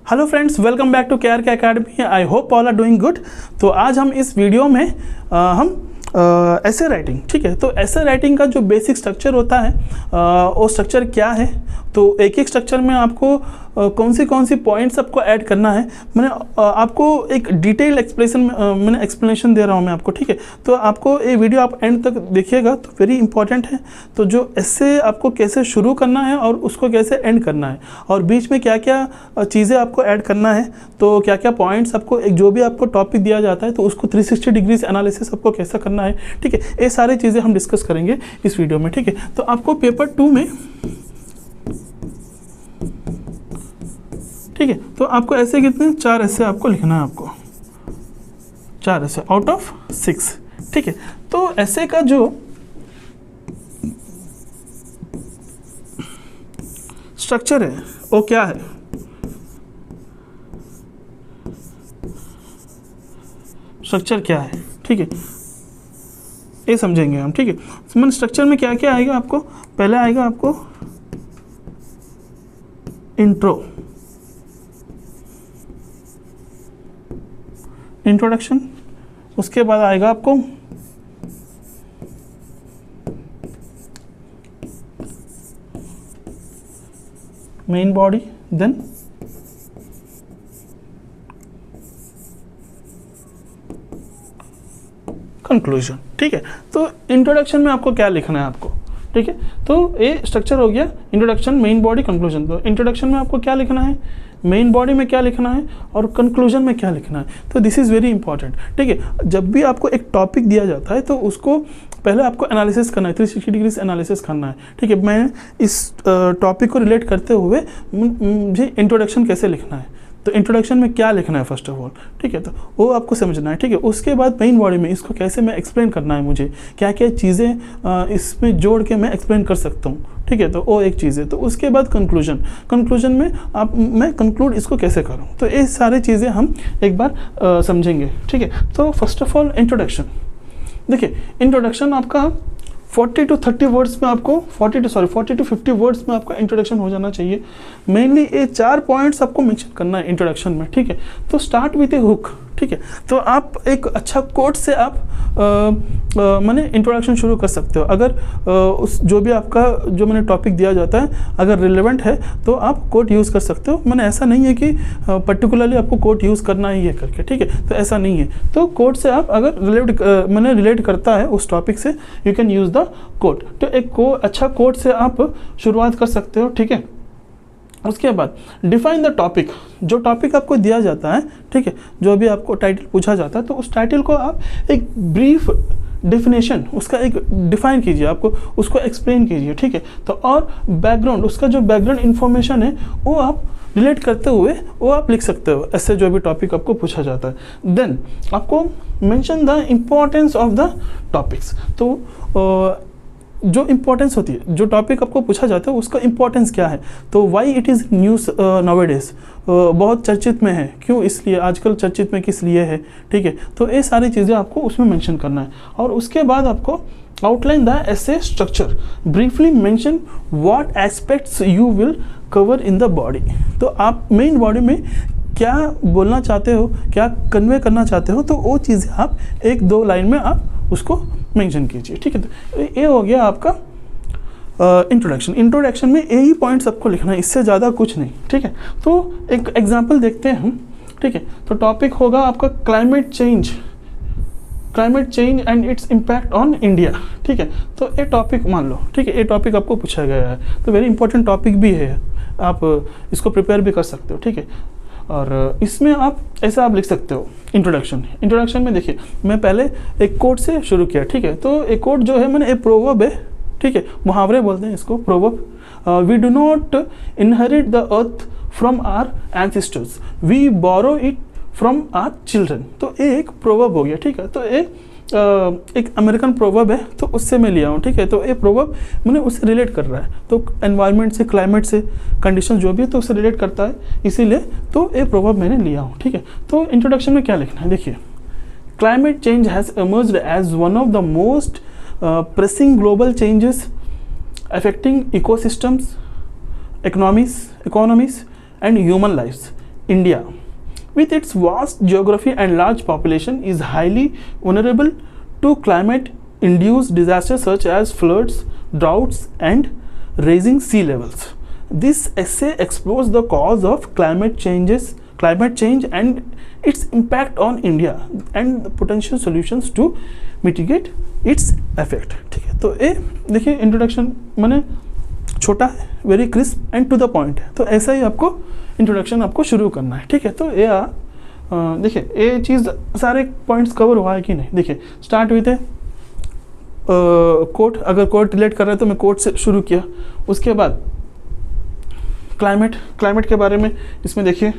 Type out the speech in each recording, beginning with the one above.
Hello friends, welcome back to KRK academy. I hope all are doing good. तो आज हम इस video में हम ऐसे राइटिंग, ठीक है, तो ऐसे राइटिंग का जो बेसिक स्ट्रक्चर होता है वो स्ट्रक्चर क्या है, तो एक एक स्ट्रक्चर में आपको कौन सी पॉइंट्स आपको ऐड करना है। मैंने आपको एक डिटेल एक्सप्लेनेशन दे रहा हूँ मैं आपको, ठीक है। तो आपको ये वीडियो आप एंड तक देखिएगा तो वेरी इंपॉर्टेंट है। तो जो ऐसे आपको कैसे शुरू करना है और उसको कैसे एंड करना है, और बीच में क्या क्या चीज़ें आपको ऐड करना है, तो क्या क्या पॉइंट्स आपको, एक जो भी आपको टॉपिक दिया जाता है तो उसको 360 डिग्रीज एनालिसिस आपको कैसा करना है, ठीक है। ये सारी चीज़ें हम डिस्कस करेंगे इस वीडियो में, ठीक है। तो आपको पेपर 2 में, ठीक है, तो आपको ऐसे कितने 4 ऐसे आपको लिखना है, आपको 4 ऐसे आउट ऑफ 6, ठीक है। तो ऐसे का जो स्ट्रक्चर है वो क्या है, स्ट्रक्चर क्या है, ठीक है, ये समझेंगे हम, ठीक है। तो स्ट्रक्चर में क्या क्या आएगा आपको, पहले आएगा आपको इंट्रो, इंट्रोडक्शन, उसके बाद आएगा आपको मेन बॉडी, देन कंक्लूजन, ठीक है। तो इंट्रोडक्शन में आपको क्या लिखना है आपको, ठीक है। तो ये स्ट्रक्चर हो गया इंट्रोडक्शन, मेन बॉडी, कंक्लूजन। तो इंट्रोडक्शन में आपको क्या लिखना है, मेन बॉडी में क्या लिखना है और कंक्लूजन में क्या लिखना है। तो दिस इज़ वेरी इंपॉर्टेंट, ठीक है। जब भी आपको एक टॉपिक दिया जाता है तो उसको पहले आपको एनालिसिस करना है, 360 डिग्रीज एनालिसिस करना है, ठीक है। मैं इस टॉपिक को रिलेट करते हुए मुझे इंट्रोडक्शन कैसे लिखना है, तो इंट्रोडक्शन में क्या लिखना है फर्स्ट ऑफ ऑल, ठीक है, तो वो आपको समझना है, ठीक है। उसके बाद मेन बॉडी में इसको कैसे मैं एक्सप्लेन करना है, मुझे क्या क्या चीज़ें इसमें जोड़ के मैं एक्सप्लेन कर सकता हूँ, ठीक है। तो वो एक चीज़ है। तो उसके बाद कंक्लूजन, कंक्लूजन में मैं कंक्लूड इसको कैसे करूँ, तो ये सारी चीज़ें हम एक बार समझेंगे, ठीक है। तो फर्स्ट ऑफ ऑल इंट्रोडक्शन, देखिए इंट्रोडक्शन आपका 40 to 30 वर्ड्स में आपको 40 to 50 वर्ड्स में आपका इंट्रोडक्शन हो जाना चाहिए। मेनली ये 4 पॉइंट्स आपको मेंशन करना है इंट्रोडक्शन में, ठीक है। तो स्टार्ट विथ ए हुक, ठीक है। तो आप एक अच्छा कोट से आप मैंने इंट्रोडक्शन शुरू कर सकते हो। अगर उस जो भी आपका जो मैंने टॉपिक दिया जाता है अगर रिलेवेंट है तो आप कोट यूज़ कर सकते हो। मैंने ऐसा नहीं है कि पर्टिकुलरली आपको कोट यूज़ करना ही है करके, ठीक है, तो ऐसा नहीं है। तो कोट से आप अगर रिलेट करता है उस टॉपिक से, you can use the quote. तो एक अच्छा कोट से आप शुरुआत कर सकते हो, ठीक है। उसके बाद डिफाइन द टॉपिक, जो टॉपिक आपको दिया जाता है, ठीक है, जो भी आपको टाइटल पूछा जाता है तो उस टाइटल को आप एक ब्रीफ डेफिनेशन उसका एक डिफाइन कीजिए, आपको उसको एक्सप्लेन कीजिए, ठीक है। तो और बैकग्राउंड, उसका जो बैकग्राउंड इन्फॉर्मेशन है वो आप रिलेट करते हुए वो आप लिख सकते हो, ऐसे जो भी टॉपिक आपको पूछा जाता है। देन आपको mention the importance of the topics, तो जो इम्पोर्टेंस होती है, जो टॉपिक आपको पूछा जाता है उसका इम्पोर्टेंस क्या है, तो why it is news nowadays, बहुत चर्चित में है, क्यों, इसलिए आजकल चर्चित में किस लिए है, ठीक है। तो ये सारी चीज़ें आपको उसमें मेंशन करना है। और उसके बाद आपको outline the essay structure, briefly mention what aspects you will cover in the body. तो आप मेन बॉडी में क्या बोलना चाहते हो, क्या कन्वे करना चाहते हो, तो वो चीज़ें आप 1-2 लाइन में आप उसको मेंशन कीजिए, ठीक है। तो ये हो गया आपका इंट्रोडक्शन। इंट्रोडक्शन में यही पॉइंट्स आपको लिखना है, इससे ज़्यादा कुछ नहीं, ठीक है। तो एक एग्जांपल देखते हैं हम, ठीक है। तो टॉपिक होगा आपका climate change and its impact on India, ठीक है। तो ये टॉपिक मान लो, ठीक है, ये टॉपिक आपको पूछा गया है, तो वेरी इंपॉर्टेंट टॉपिक भी है, आप इसको प्रिपेयर भी कर सकते हो, ठीक है। और इसमें आप ऐसा आप लिख सकते हो इंट्रोडक्शन में, देखिए मैं पहले एक कोट से शुरू किया, ठीक है। तो एक कोट जो है मैंने एक प्रोवर्ब है, ठीक है, मुहावरे बोलते हैं इसको, proverb. We do not inherit the earth from our ancestors, we borrow it from our children. तो एक प्रोवर्ब हो गया, ठीक है। तो एक अमेरिकन प्रोवर्ब है, तो उससे मैं लिया हूँ, ठीक है। तो ये प्रोवर्ब मैंने उससे रिलेट कर रहा है, तो एनवायरनमेंट से, क्लाइमेट से, कंडीशन जो भी है तो उससे रिलेट करता है, इसीलिए तो ये प्रोवर्ब मैंने लिया हूँ, ठीक है। तो इंट्रोडक्शन में क्या लिखना है, देखिए climate change has emerged as one of the most pressing global changes affecting ecosystems, economies and human lives. India, with its vast geography and large population, is highly vulnerable to climate-induced disasters such as floods, droughts, and rising sea levels. This essay explores the cause of climate change and its impact on India and the potential solutions to mitigate its effect. ठीक है, तो ये देखिए introduction मैंने छोटा है, very crisp and to the point है, तो ऐसा ही आपको इंट्रोडक्शन आपको शुरू करना है। ठीक है, तो ये देखिए ये चीज़ सारे पॉइंट्स कवर हुआ है कि नहीं। देखिए स्टार्ट हुई थे कोट, अगर कोट रिलेट कर रहे हैं तो मैं कोट से शुरू किया, उसके बाद क्लाइमेट के बारे में इसमें देखिए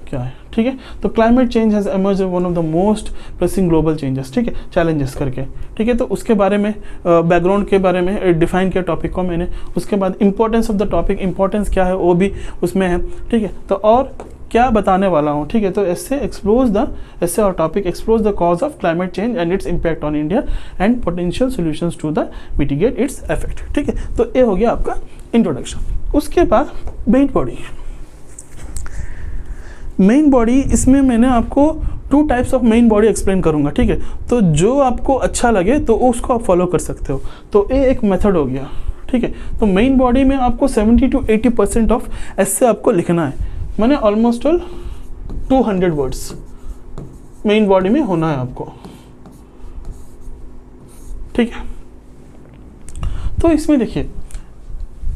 क्या है। ठीक है, तो climate change has emerge one of the most pressing global changes, ठीक है, चैलेंजेस करके। ठीक है, तो उसके बारे में बैकग्राउंड के बारे में डिफाइन किया टॉपिक को मैंने। उसके बाद importance of the topic, importance क्या है वो भी उसमें है। ठीक है, तो और क्या बताने वाला हूँ। ठीक है, तो ऐसे और topic explores the cause of climate change and its impact on India and potential solutions to the mitigate its effect. ठीक है, तो ये हो गया आपका इंट्रोडक्शन। उसके बाद मेन बॉडी इसमें मैंने आपको 2 types of main body explain करूंगा। ठीक है, तो जो आपको अच्छा लगे तो उसको आप फॉलो कर सकते हो। तो ये एक मेथड हो गया। ठीक है, तो मेन बॉडी में आपको 70 to 80% ऑफ ऐसे आपको लिखना है, मैंने ऑलमोस्ट 200 वर्ड्स मेन बॉडी में होना है आपको। ठीक है, तो इसमें देखिए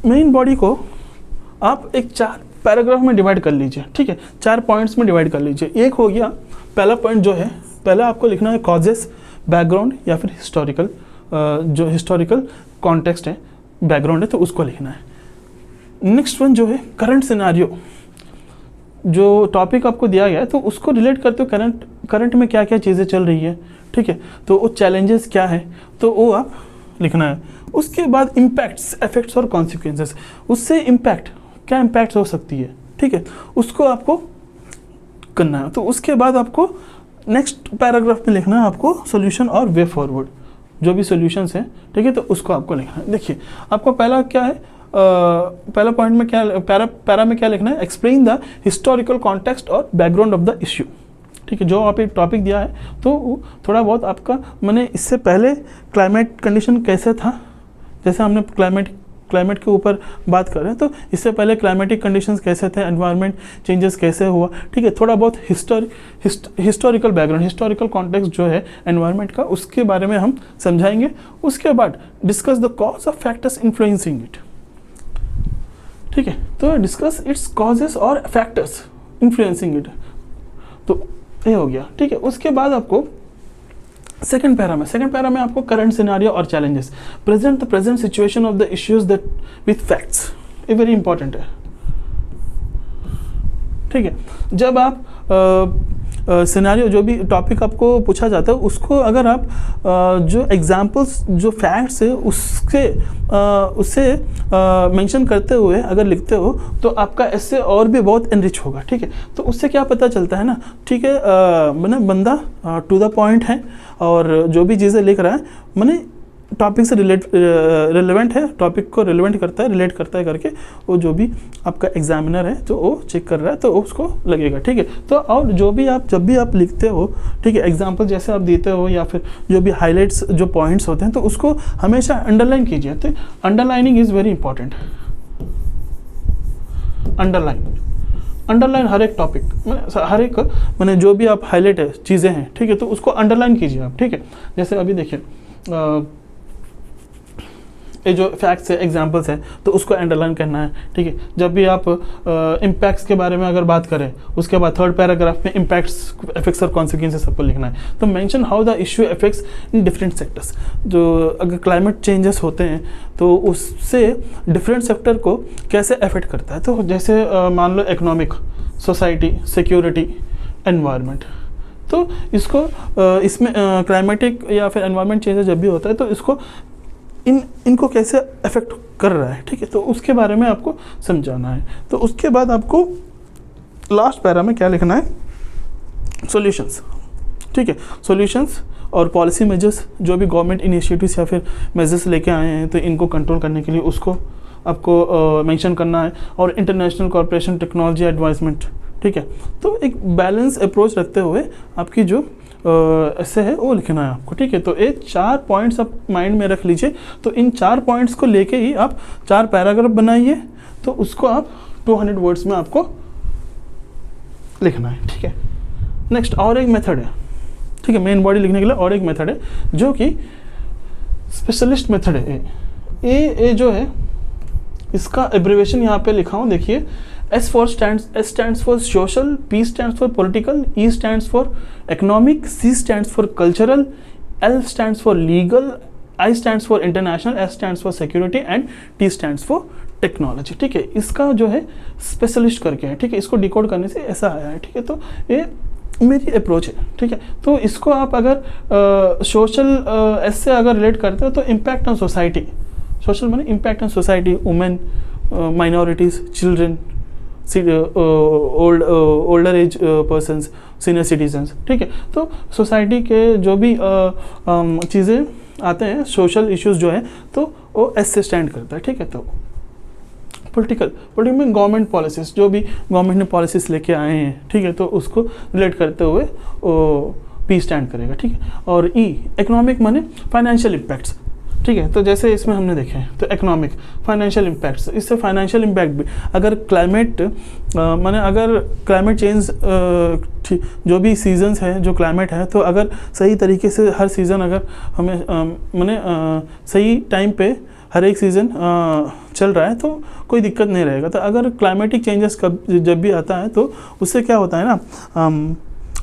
मेन बॉडी को आप एक 4 पैराग्राफ में डिवाइड कर लीजिए। ठीक है, 4 पॉइंट्स में डिवाइड कर लीजिए। एक हो गया पहला पॉइंट जो है, पहला आपको लिखना है कॉजेस, बैकग्राउंड या फिर हिस्टोरिकल, जो हिस्टोरिकल कॉन्टेक्स्ट है, बैकग्राउंड है, तो उसको लिखना है। नेक्स्ट वन जो है करंट सिनारियो, जो टॉपिक आपको दिया गया है तो उसको रिलेट करते हो करंट में क्या क्या चीज़ें चल रही है। ठीक है, तो वो चैलेंजेस क्या है तो वो आप लिखना है। उसके बाद इम्पैक्ट्स, इफेक्ट्स और कॉन्सिक्वेंसेस, उससे इम्पैक्ट क्या इम्पैक्ट हो सकती है। ठीक है, उसको आपको करना है। तो उसके बाद आपको नेक्स्ट पैराग्राफ में लिखना है आपको सॉल्यूशन और वे फॉरवर्ड, जो भी सॉल्यूशंस हैं। ठीक है, तो उसको आपको लिखना है। देखिए आपको पहला क्या है, पहला पॉइंट में क्या पैरा में क्या लिखना है, एक्सप्लेन द हिस्टोरिकल कॉन्टेक्स्ट और बैकग्राउंड ऑफ द इश्यू। ठीक है, जो आप एक टॉपिक दिया है तो थोड़ा बहुत आपका मैंने इससे पहले क्लाइमेट कंडीशन कैसे था, जैसे हमने क्लाइमेट के ऊपर बात कर रहे हैं, तो इससे पहले क्लाइमेटिक कंडीशंस कैसे थे, एनवायरनमेंट चेंजेस कैसे हुआ। ठीक है, थोड़ा बहुत हिस्टोरिकल बैकग्राउंड, हिस्टोरिकल कॉन्टेक्स्ट जो है एनवायरनमेंट का, उसके बारे में हम समझाएंगे। उसके बाद discuss the cause of factors influencing it. ठीक है, तो डिस्कस इट्स कॉजेस और फैक्टर्स इन्फ्लुएंसिंग इट, तो ये हो गया। ठीक है, उसके बाद आपको सेकंड पैरा में आपको करंट सिनेरियो और challenges, present the present situation of the issues that with facts, ये वेरी इंपॉर्टेंट है। ठीक है, जब आप सिनेरियो जो भी टॉपिक आपको पूछा जाता है उसको अगर आप जो एग्जांपल्स, जो फैक्ट्स है उससे मेंशन करते हुए अगर लिखते हो तो आपका ऐसे और भी बहुत एनरिच होगा। ठीक है, तो उससे क्या पता चलता है ना, ठीक है, मैंने बंदा टू द पॉइंट है और जो भी चीज़ें लिख रहा है मैंने टॉपिक से रिलेवेंट है, टॉपिक को रिलेवेंट करता है, रिलेट करता है करके वो जो भी आपका एग्जामिनर है जो वो चेक कर रहा है तो उसको लगेगा। ठीक है, तो और जो भी आप जब भी आप लिखते हो, ठीक है, एग्जांपल जैसे आप देते हो या फिर जो भी हाइलाइट्स जो पॉइंट्स होते हैं तो उसको हमेशा अंडरलाइन कीजिए। तो underlining is very important. Underline हर एक टॉपिक हर एक मैंने जो भी आप हाईलाइट है चीज़ें हैं, ठीक है, तो उसको अंडरलाइन कीजिए आप। ठीक है, जैसे अभी देखिए ये जो फैक्ट्स है, एग्जांपल्स है, तो उसको अंडरलाइन करना है। ठीक है, जब भी आप इम्पैक्ट्स के बारे में अगर बात करें उसके बाद थर्ड पैराग्राफ में इम्पैक्ट्स, इफेक्ट्स और कॉन्सिक्वेंसेस सबको लिखना है। तो mention how the issue effects in different sectors, जो अगर क्लाइमेट चेंजेस होते हैं तो उससे डिफरेंट सेक्टर को कैसे अफेक्ट करता है। तो जैसे मान low economic, society, security, environment, तो इसको इसमें क्लाइमेटिक या फिर एनवायरनमेंट चेंजेस जब भी होता है तो इसको इनको कैसे अफेक्ट कर रहा है। ठीक है, तो उसके बारे में आपको समझाना है। तो उसके बाद आपको लास्ट पैरा में क्या लिखना है, सॉल्यूशंस। ठीक है, सॉल्यूशंस और पॉलिसी मेजर्स, जो भी गवर्नमेंट इनिशिएटिव्स या फिर मेजर्स लेके आए हैं तो इनको कंट्रोल करने के लिए उसको आपको मेंशन करना है, और इंटरनेशनल कॉर्पोरेशन टेक्नोलॉजी एडवांसमेंट, ठीक है। तो एक बैलेंस अप्रोच रखते हुए आपकी जो ऐसे है वो लिखना है आपको, ठीक है। तो ये 4 पॉइंट्स आप माइंड में रख लीजिए। तो इन 4 पॉइंट्स को लेके ही आप 4 पैराग्राफ बनाइए, तो उसको आप 200 वर्ड्स में आपको लिखना है, ठीक है। नेक्स्ट और एक मेथड है, ठीक है, मेन बॉडी लिखने के लिए और एक मेथड है जो कि स्पेशलिस्ट मेथड है। ए जो है इसका एब्रिवेशन यहाँ पे लिखा हूँ, देखिए। S stands for social, P stands for political, E stands for economic, C stands for cultural, L stands for legal, I stands for international, S stands for security and T stands for technology, ठीक है। इसका जो है specialist करके है, ठीक है। इसको डिकोड करने से ऐसा आया है, ठीक है। तो ये मेरी अप्रोच है, ठीक है। तो इसको आप अगर सोशल एस से अगर रिलेट करते हो तो इम्पैक्ट ऑन सोसाइटी, सोशल माने impact on society, women, minorities, children, older age persons, senior citizens, ठीक है। तो सोसाइटी के जो भी चीज़ें आते हैं, सोशल इश्यूज जो है, तो वो एस से स्टैंड करता है, ठीक है। तो पॉलिटिकल में गवर्नमेंट पॉलिसीज, जो भी गवर्नमेंट ने पॉलिसीज लेके आए हैं, ठीक है, तो उसको रिलेट करते हुए पी स्टैंड करेगा, ठीक है। और ई इकोनॉमिक माने फाइनेंशियल इम्पैक्ट्स, ठीक है। तो जैसे इसमें हमने देखे हैं, तो इकोनॉमिक फाइनेंशियल इम्पैक्ट्स, इससे फाइनेंशियल इम्पैक्ट भी, अगर क्लाइमेट माने अगर क्लाइमेट चेंज, जो भी सीजन्स हैं, जो क्लाइमेट है, तो अगर सही तरीके से हर सीज़न अगर हमें माने सही टाइम पे हर एक सीज़न चल रहा है तो कोई दिक्कत नहीं रहेगा। तो अगर क्लाइमेटिक चेंजेस जब भी आता है तो उससे क्या होता है ना,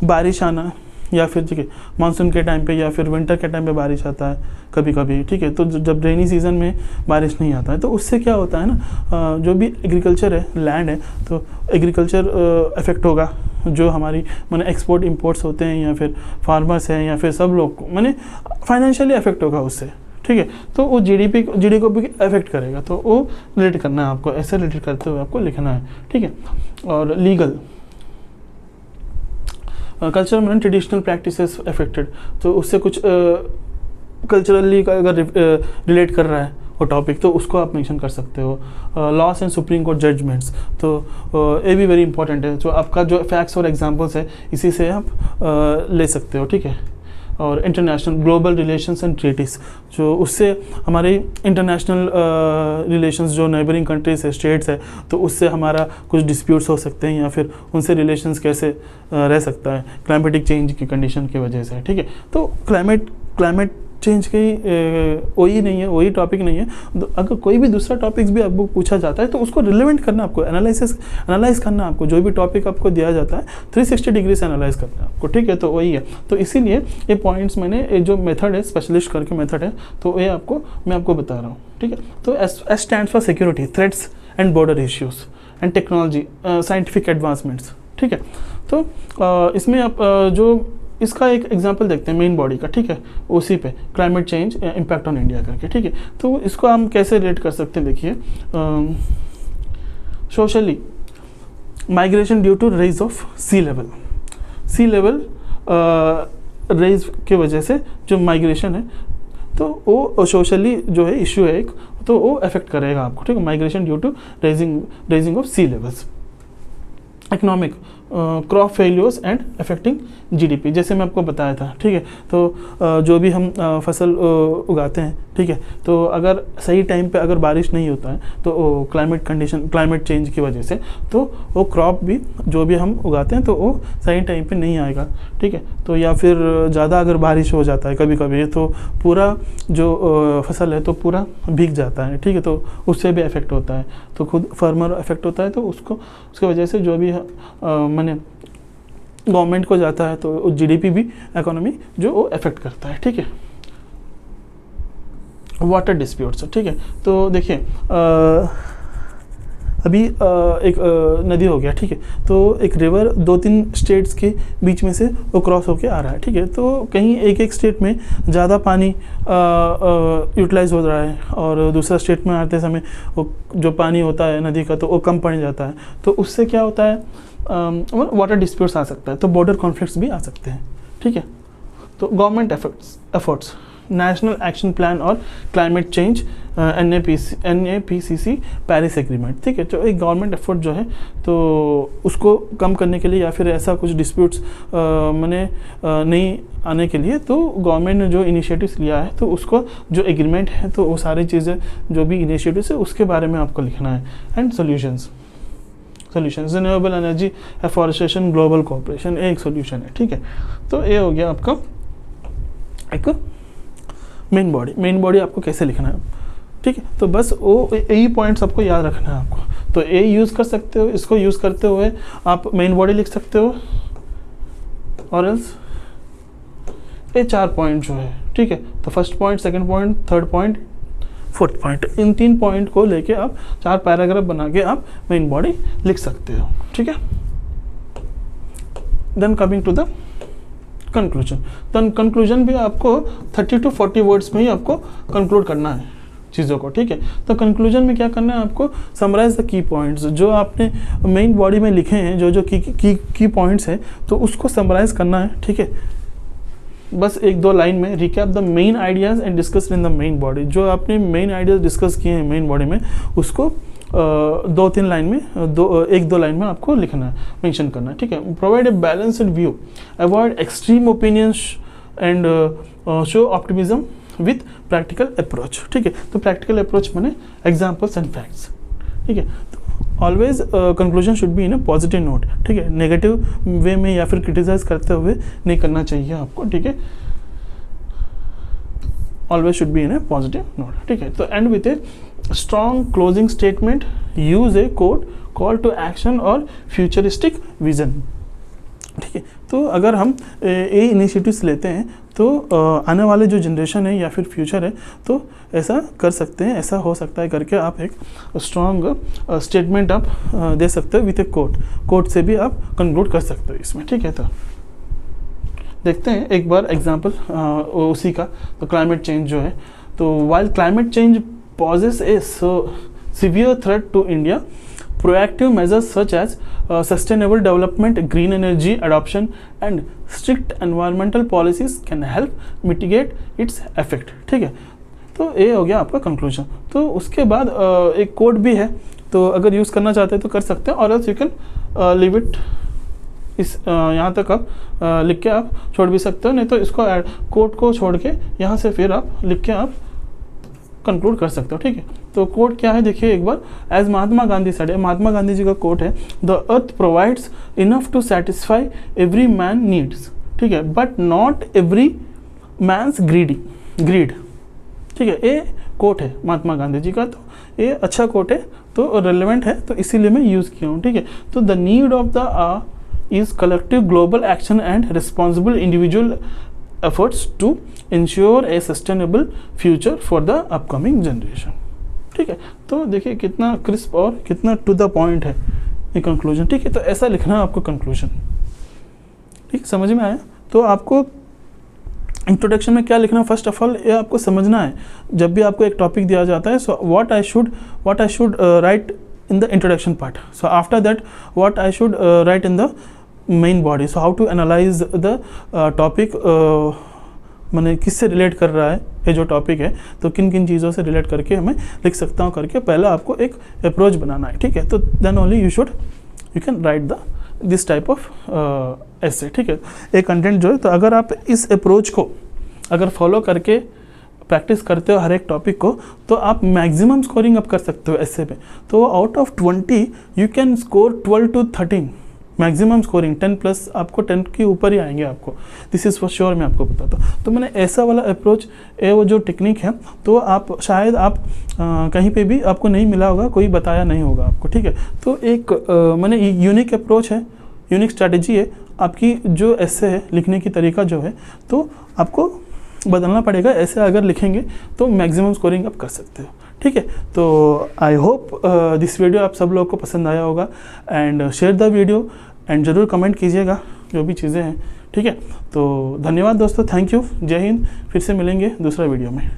बारिश आना, या फिर ठीक है मानसून के टाइम पे या फिर विंटर के टाइम पे बारिश आता है कभी कभी, ठीक है। तो जब रेनी सीज़न में बारिश नहीं आता है तो उससे क्या होता है ना, जो भी एग्रीकल्चर है, लैंड है, तो एग्रीकल्चर इफेक्ट होगा। जो हमारी माने एक्सपोर्ट इंपोर्ट्स होते हैं या फिर फार्मर्स हैं या फिर सब लोग को माने फाइनेंशियली इफेक्ट होगा उससे, ठीक है। तो वो जीडीपी को भी इफेक्ट करेगा, तो वो रिलेट करना है आपको, ऐसे रिलेट करते हुए आपको लिखना है, ठीक है। और लीगल, कल्चरल में ट्रेडिशनल प्रैक्टिसेस अफेक्टेड, तो उससे कुछ कल्चरली का अगर रिलेट कर रहा है वो टॉपिक, तो उसको आप मेंशन कर सकते हो। Laws and supreme court judgments, तो ये भी वेरी इंपॉर्टेंट है। जो आपका जो फैक्ट्स और एग्जांपल्स है, इसी से आप ले सकते हो, ठीक है। और international global relations and treaties, जो उससे हमारे इंटरनेशनल रिलेशंस, जो नेबरिंग कंट्रीज है, स्टेट्स है, तो उससे हमारा कुछ डिस्प्यूट्स हो सकते हैं या फिर उनसे रिलेशंस कैसे रह सकता है क्लाइमेटिक चेंज की कंडीशन की वजह से, ठीक है। तो क्लाइमेट चेंज की वही नहीं है, वही टॉपिक नहीं है। अगर कोई भी दूसरा टॉपिक्स भी आपको पूछा जाता है तो उसको रिलेवेंट करना, आपको एनालाइज करना, आपको जो भी टॉपिक आपको दिया जाता है 360 डिग्री से एनालाइज करना है आपको, ठीक है। तो वही है, तो इसीलिए ये पॉइंट्स मैंने, ये जो मेथड है, स्पेशलिस्ट करके मेथड है, तो ये मैं आपको बता रहा हूँ, ठीक है। तो S stands for security, threats and border issues and technology, scientific advancements, ठीक है। तो इसमें आप जो इसका एक एग्जांपल देखते हैं मेन बॉडी का, ठीक है, उसी पे climate change impact on India करके, ठीक है। तो इसको हम कैसे रिलेट कर सकते हैं, देखिए। Socially, migration due to raise of sea level raise के वजह से जो माइग्रेशन है, तो वो सोशली जो है इशू है एक, तो वो अफेक्ट करेगा आपको, ठीक है। Migration due to raising of sea levels. Economic, crop failures and affecting GDP, जैसे मैं आपको बताया था, ठीक है। तो जो भी हम फसल उगाते हैं, ठीक है, तो अगर सही टाइम पे अगर बारिश नहीं होता है तो क्लाइमेट चेंज की वजह से, तो वो क्रॉप भी जो भी हम उगाते हैं तो वो सही टाइम पे नहीं आएगा, ठीक है। तो या फिर ज़्यादा अगर बारिश हो जाता है कभी कभी, तो पूरा जो फसल है तो पूरा भीग जाता है, ठीक है। तो उससे भी इफेक्ट होता है, तो खुद फार्मर इफेक्ट होता है, तो उसकी वजह से जो भी माने गवर्नमेंट को जाता है, तो जीडीपी भी, इकोनॉमी जो वो अफेक्ट करता है, ठीक है। वाटर डिस्प्यूट्स, ठीक है। तो देखिए अभी एक नदी हो गया, ठीक है। तो एक रिवर 2-3 स्टेट्स के बीच में से वो क्रॉस होके आ रहा है, ठीक है। तो कहीं एक स्टेट में ज़्यादा पानी यूटिलाइज हो रहा है और दूसरा स्टेट में आते समय वो जो पानी होता है नदी का, तो वो कम पड़ जाता है। तो उससे क्या होता है, वाटर डिस्प्यूट्स आ सकता है, तो बॉर्डर कॉन्फ्लिक्ट्स भी आ सकते हैं, ठीक है। तो government efforts, national action plan और climate change NAPCC Paris agreement, ठीक है। तो एक गवर्नमेंट एफर्ट जो है तो उसको कम करने के लिए या फिर ऐसा कुछ डिस्प्यूट्स नहीं आने के लिए तो गवर्नमेंट ने जो इनिशिएटिव्स लिया है तो उसको जो एग्रीमेंट है तो वो सारी चीज़ें जो भी इनिशिएटिव्स है उसके बारे में आपको लिखना है। And solutions renewable energy afforestation global cooperation एक सॉल्यूशन है, ठीक है। तो ये हो गया आपका एक मेन बॉडी आपको कैसे लिखना है, ठीक है। तो बस वो यही पॉइंट्स आपको याद रखना है आपको। तो ये यूज़ कर सकते हो, इसको यूज़ करते हुए आप मेन बॉडी लिख सकते हो और एल्स ये 4 पॉइंट जो है, ठीक है। तो first point, second point, third point, fourth point, इन 3 पॉइंट को लेके आप 4 पैराग्राफ बना के आप मेन बॉडी लिख सकते हो, ठीक है। Then coming to the conclusion, तो कंक्लूजन भी आपको 30 to 40 वर्ड्स में ही आपको कंक्लूड करना है चीज़ों को, ठीक है। तो कंक्लूजन में क्या करना है आपको, समराइज द की पॉइंट्स जो आपने मेन बॉडी में लिखे हैं, जो की पॉइंट्स हैं तो उसको समराइज करना है, ठीक है। बस 1-2 लाइन में recap the main ideas and discuss in the main body, जो आपने मेन आइडियाज़ डिस्कस किए हैं मेन बॉडी में उसको 2-3 लाइन में 1-2 लाइन में आपको लिखना है, मेंशन करना है, ठीक है। Provide a balanced view, avoid extreme opinions and show optimism with practical approach, ठीक है। तो प्रैक्टिकल अप्रोच माने एग्जाम्पल्स एंड फैक्ट्स, ठीक है। Always conclusion should be in a positive note, ठीक है। नेगेटिव वे में या फिर क्रिटिसाइज करते हुए नहीं करना चाहिए आपको, ठीक है। Always should be in a positive note, ठीक है। तो and with a strong closing statement, use a quote, call to action और फ्यूचरिस्टिक विजन, ठीक है। तो अगर हम ये इनिशिएटिव्स लेते हैं तो आने वाले जो जनरेशन है या फिर फ्यूचर है तो ऐसा कर सकते हैं, ऐसा हो सकता है करके आप एक स्ट्रॉन्ग स्टेटमेंट आप दे सकते हो विथ ए कोट से भी आप कंक्लूड कर सकते हो इसमें, ठीक है। तो देखते हैं एक बार एग्जांपल उसी का। तो क्लाइमेट चेंज जो है, तो while climate change poses a severe threat to India, proactive measures such as sustainable development, green energy adoption and strict environmental policies can help mitigate its effect, ठीक है। तो ये हो गया आपका कंक्लूजन। तो उसके बाद एक कोड भी है, तो अगर यूज़ करना चाहते हैं तो कर सकते हैं और else you can leave it, इस यहाँ तक आप लिख के आप छोड़ भी सकते हो, नहीं तो इसको कोड को छोड़ के यहाँ से फिर आप लिख के आप कंक्लूड कर सकते हो, ठीक है। तो कोट क्या है देखिए एक बार, एज महात्मा गांधी सेड, महात्मा गांधी जी का कोट है, the earth provides enough to satisfy every man needs, ठीक है, but not every man's greed, ठीक है। ये कोट है महात्मा गांधी जी का, तो ये अच्छा कोट है, तो रेलेवेंट है, तो इसीलिए मैं यूज़ किया हूँ, ठीक है। तो the need of the is collective global action and responsible individual efforts to ensure a sustainable future for the upcoming generation, ठीक है। तो देखिए कितना क्रिस्प और कितना टू द पॉइंट है ये कंक्लूजन, ठीक है। तो ऐसा लिखना है आपको कंक्लूजन, ठीक, समझ में आया। तो आपको इंट्रोडक्शन में क्या लिखना, फर्स्ट ऑफ ऑल ये आपको समझना है जब भी आपको एक टॉपिक दिया जाता है, so what I should write in the introduction part, so after that what I should write in the main body, so how to analyze the topic, मैंने किससे रिलेट कर रहा है ये जो टॉपिक है, तो किन किन चीज़ों से रिलेट करके हमें लिख सकता हूँ करके पहले आपको एक अप्रोच बनाना है, ठीक है। तो then only you can write this type of essay, ठीक है। एक कंटेंट जो है, तो अगर आप इस अप्रोच को अगर फॉलो करके प्रैक्टिस करते हो हर एक टॉपिक को, तो आप मैक्सिमम स्कोरिंग अप कर सकते हो ऐसे पे। तो out of 20 you can score 12 to 13 maximum scoring, 10+ आपको 10 के ऊपर ही आएंगे आपको, दिस इज़ फॉर श्योर, मैं आपको बताता हूँ। तो मैंने ऐसा वाला अप्रोच, वो जो टेक्निक है, तो आप शायद आप कहीं पे भी आपको नहीं मिला होगा, कोई बताया नहीं होगा आपको, ठीक है। तो एक मैंने यूनिक अप्रोच है, यूनिक स्ट्रैटेजी है आपकी, जो ऐसे है लिखने की तरीका जो है, तो आपको बदलना पड़ेगा। ऐसे अगर लिखेंगे तो मैक्सिमम स्कोरिंग आप कर सकते हो, ठीक है। तो आई होप दिस वीडियो आप सब लोगों को पसंद आया होगा, and share the video and ज़रूर कमेंट कीजिएगा जो भी चीज़ें हैं, ठीक है। तो धन्यवाद दोस्तों, थैंक यू, जय हिंद। फिर से मिलेंगे दूसरा वीडियो में।